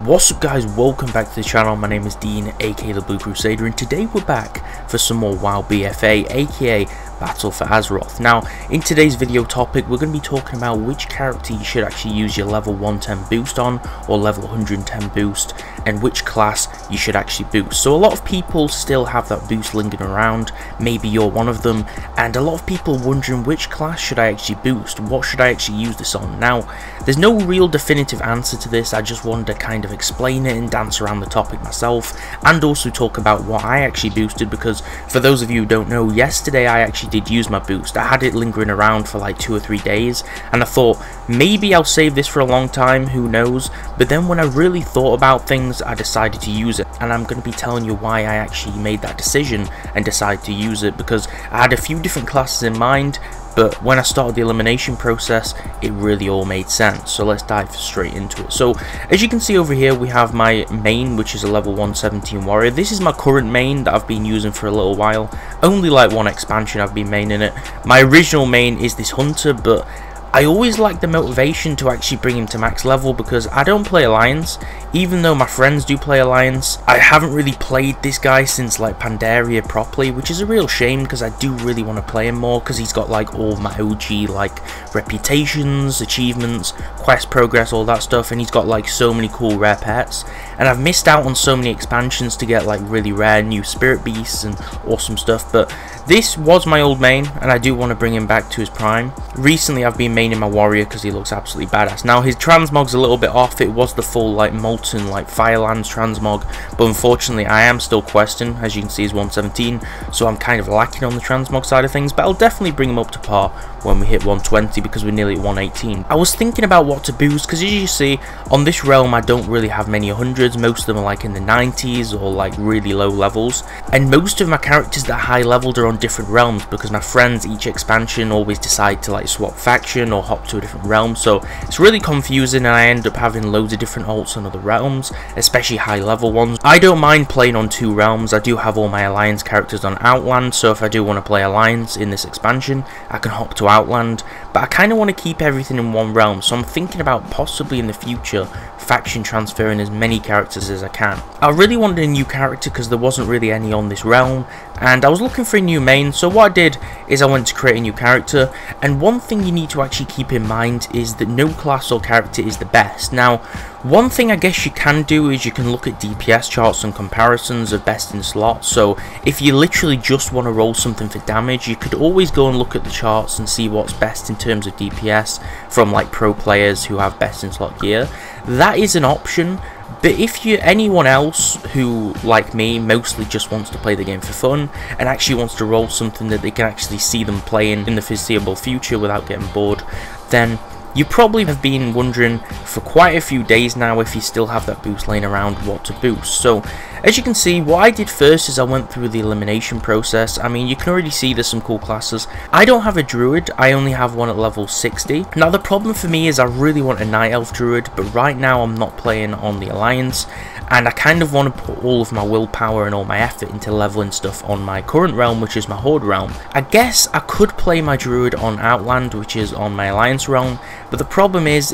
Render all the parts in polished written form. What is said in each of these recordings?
What's up guys, welcome back to the channel. My name is Dean, aka the Blue Crusader, and today we're back for some more WoW BFA, aka Battle for Azeroth. Now, in today's video topic, we're going to be talking about which character you should actually use your level 110 boost on, or level 110 boost, and which class you should actually boost. So a lot of people still have that boost lingering around, maybe you're one of them, and a lot of people are wondering which class should I actually boost, what should I actually use this on. Now, there's no real definitive answer to this. I just wanted to kind of explain it and dance around the topic myself, and also talk about what I actually boosted, because for those of you who don't know, yesterday I actually did use my boost. I had it lingering around for like 2 or 3 days, and I thought maybe I'll save this for a long time, who knows, but then when I really thought about things, I decided to use it, and I'm going to be telling you why I actually made that decision and decided to use it, because I had a few different classes in mind, but when I started the elimination process, it really all made sense. So let's dive straight into it. So as you can see over here, we have my main, which is a level 117 warrior. This is my current main that I've been using for a little while. Only like one expansion I've been maining it. My original main is this hunter, but I always like the motivation to actually bring him to max level, because I don't play Alliance, even though my friends do play Alliance. I haven't really played this guy since like Pandaria properly, which is a real shame, because I do really want to play him more, because he's got like all my OG like reputations, achievements, quest progress, all that stuff, and he's got like so many cool rare pets, and I've missed out on so many expansions to get like really rare new spirit beasts and awesome stuff. But this was my old main, and I do want to bring him back to his prime. Recently I've been maining my warrior because he looks absolutely badass. Now his transmog's a little bit off. It was the full like molten like Firelands transmog, but unfortunately I am still questing. As you can see, he's 117, so I'm kind of lacking on the transmog side of things, but I'll definitely bring him up to par when we hit 120, because we're nearly at 118. I was thinking about what to boost, because as you see on this realm I don't really have many 100s. Most of them are like in the 90s or like really low levels, and most of my characters that are high leveled are on different realms, because my friends each expansion always decide to like swap faction or hop to a different realm, so it's really confusing, and I end up having loads of different alts on other realms, especially high level ones. I don't mind playing on 2 realms. I do have all my Alliance characters on Outland, so if I do want to play Alliance in this expansion, I can hop to Outland, but I kind of want to keep everything in one realm, so I'm thinking about possibly in the future faction transferring as many characters as I can. I really wanted a new character because there wasn't really any on this realm, and I was looking for a new main, so what I did is I went to create a new character. And one thing you need to actually keep in mind is that no class or character is the best. Now, one thing I guess you can do is you can look at DPS charts and comparisons of best in slot. So if you literally just want to roll something for damage, you could always go and look at the charts and see what's best in terms of DPS from like pro players who have best in slot gear. That is an option. But if you're anyone else who, like me, mostly just wants to play the game for fun and actually wants to roll something that they can actually see them playing in the foreseeable future without getting bored, then you probably have been wondering for quite a few days now, if you still have that boost laying around, what to boost. So as you can see, what I did first is I went through the elimination process. I mean, you can already see there's some cool classes. I don't have a druid, I only have one at level 60. Now the problem for me is I really want a night elf druid, but right now I'm not playing on the Alliance, and I kind of want to put all of my willpower and all my effort into leveling stuff on my current realm, which is my Horde realm. I guess I could play my druid on Outland, which is on my Alliance realm, but the problem is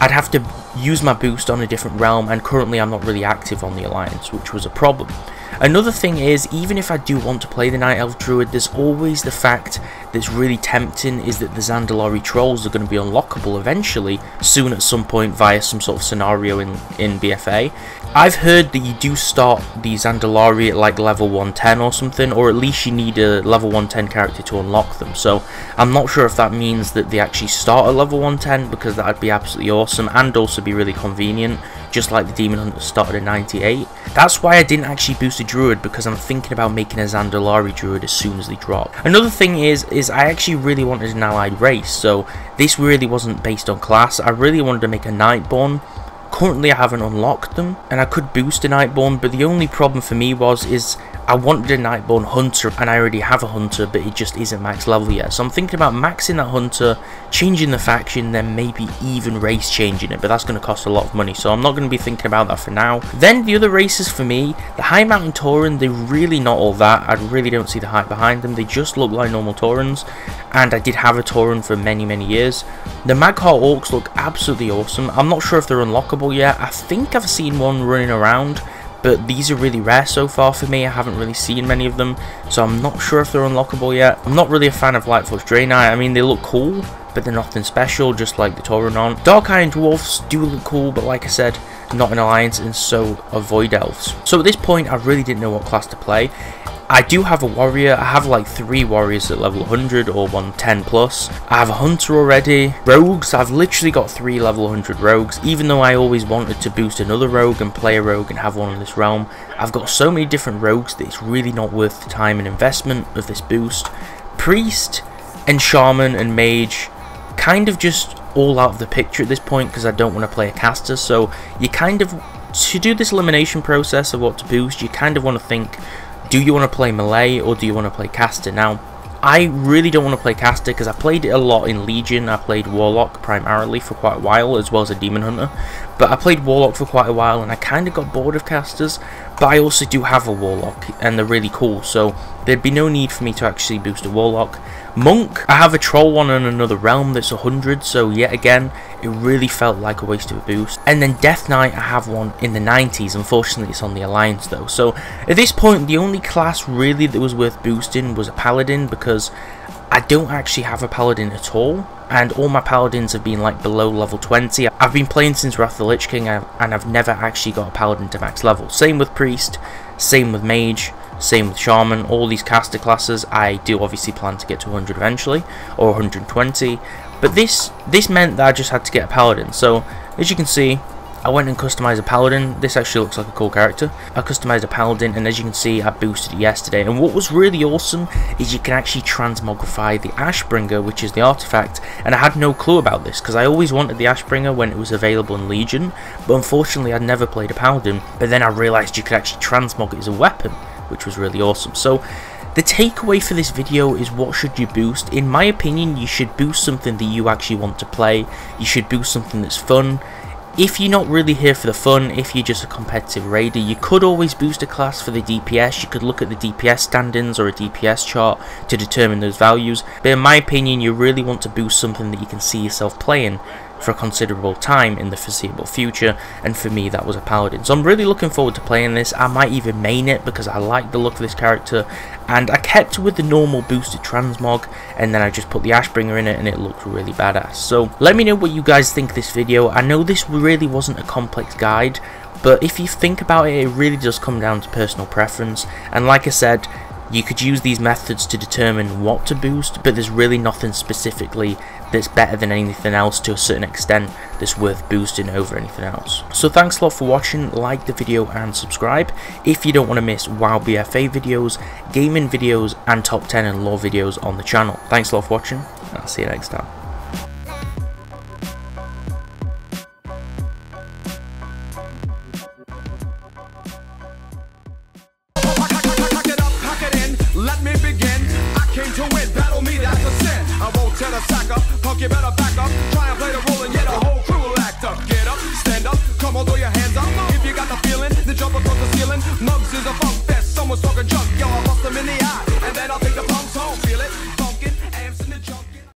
I'd have to use my boost on a different realm, and currently I'm not really active on the Alliance, which was a problem. Another thing is, even if I do want to play the Night Elf Druid, there's always the fact that's really tempting is that the Zandalari Trolls are going to be unlockable eventually, soon at some point via some sort of scenario in BFA. I've heard that you do start the Zandalari at like level 110 or something, or at least you need a level 110 character to unlock them, so I'm not sure if that means that they actually start at level 110, because that would be absolutely awesome and also be really convenient, just like the Demon Hunter started at 98. That's why I didn't actually boost a Druid, because I'm thinking about making a Zandalari Druid as soon as they drop. Another thing is I actually really wanted an allied race, so this really wasn't based on class. I really wanted to make a Nightborn. Currently I haven't unlocked them, and I could boost a Nightborn, but the only problem for me is I wanted a Nightborn Hunter, and I already have a Hunter, but it just isn't max level yet. So I'm thinking about maxing that Hunter, changing the faction, then maybe even race changing it, but that's going to cost a lot of money, so I'm not going to be thinking about that for now. Then the other races for me, the High Mountain Tauren, they're really not all that. I really don't see the hype behind them. They just look like normal Taurens, and I did have a Tauren for many years. The Magheart Orcs look absolutely awesome. I'm not sure if they're unlockable yet. I think I've seen one running around, but these are really rare so far for me. I haven't really seen many of them, so I'm not sure if they're unlockable yet. I'm not really a fan of Lightfoot's Draenei. I mean, they look cool, but they're nothing special, just like the Tauren aren't. Dark Iron Dwarfs do look cool, but like I said, not an alliance, and so are Void Elves. So at this point, I really didn't know what class to play. I do have a warrior. I have like 3 warriors at level 100 or 110 plus. I have a hunter already. Rogues, I've literally got 3 level 100 rogues. Even though I always wanted to boost another rogue and play a rogue and have one in this realm, I've got so many different rogues that it's really not worth the time and investment of this boost. Priest and shaman and mage kind of just all out of the picture at this point because I don't want to play a caster. So you kind of, to do this elimination process of what to boost, you kind of want to think, do you want to play melee or do you want to play caster? Now, I really don't want to play caster because I played it a lot in Legion. I played Warlock primarily for quite a while, as well as a Demon Hunter. But I played Warlock for quite a while and I kind of got bored of casters. But I also do have a Warlock and they're really cool, so there'd be no need for me to actually boost a Warlock. Monk, I have a Troll one in another realm that's 100, so yet again, it really felt like a waste of a boost. And then Death Knight, I have one in the 90s, unfortunately it's on the Alliance though. So at this point, the only class really that was worth boosting was a Paladin, because I don't actually have a Paladin at all, and all my Paladins have been like below level 20. I've been playing since Wrath of the Lich King, and I've never actually got a Paladin to max level. Same with Priest, same with Mage, same with Shaman. All these caster classes, I do obviously plan to get to 100 eventually, or 120, but this meant that I just had to get a Paladin. So as you can see, I went and customized a Paladin. This actually looks like a cool character. I customized a Paladin, and as you can see, I boosted it yesterday. And what was really awesome is you can actually transmogrify the Ashbringer, which is the artifact. And I had no clue about this because I always wanted the Ashbringer when it was available in Legion, but unfortunately I'd never played a Paladin. But then I realized you could actually transmog it as a weapon, which was really awesome. So the takeaway for this video is, what should you boost? In my opinion, you should boost something that you actually want to play. You should boost something that's fun. If you're not really here for the fun, if you're just a competitive raider, you could always boost a class for the DPS. You could look at the DPS standings or a DPS chart to determine those values. But in my opinion, you really want to boost something that you can see yourself playing for a considerable time in the foreseeable future, and for me that was a Paladin. So I'm really looking forward to playing this. I might even main it because I like the look of this character, and I kept with the normal boosted transmog, and then I just put the Ashbringer in it and it looked really badass. So let me know what you guys think of this video. I know this really wasn't a complex guide, but if you think about it, it really does come down to personal preference, and like I said, you could use these methods to determine what to boost, but there's really nothing specifically that's better than anything else to a certain extent that's worth boosting over anything else. So thanks a lot for watching. Like the video and subscribe if you don't want to miss WoW BFA videos, gaming videos, and top 10 and lore videos on the channel. Thanks a lot for watching, and I'll see you next time. Let me begin. I came to win. Battle me, that's a sin. I won't tell a sack up. Punk, you better back up. Try and play the role and get a whole crew will act up. Get up, stand up.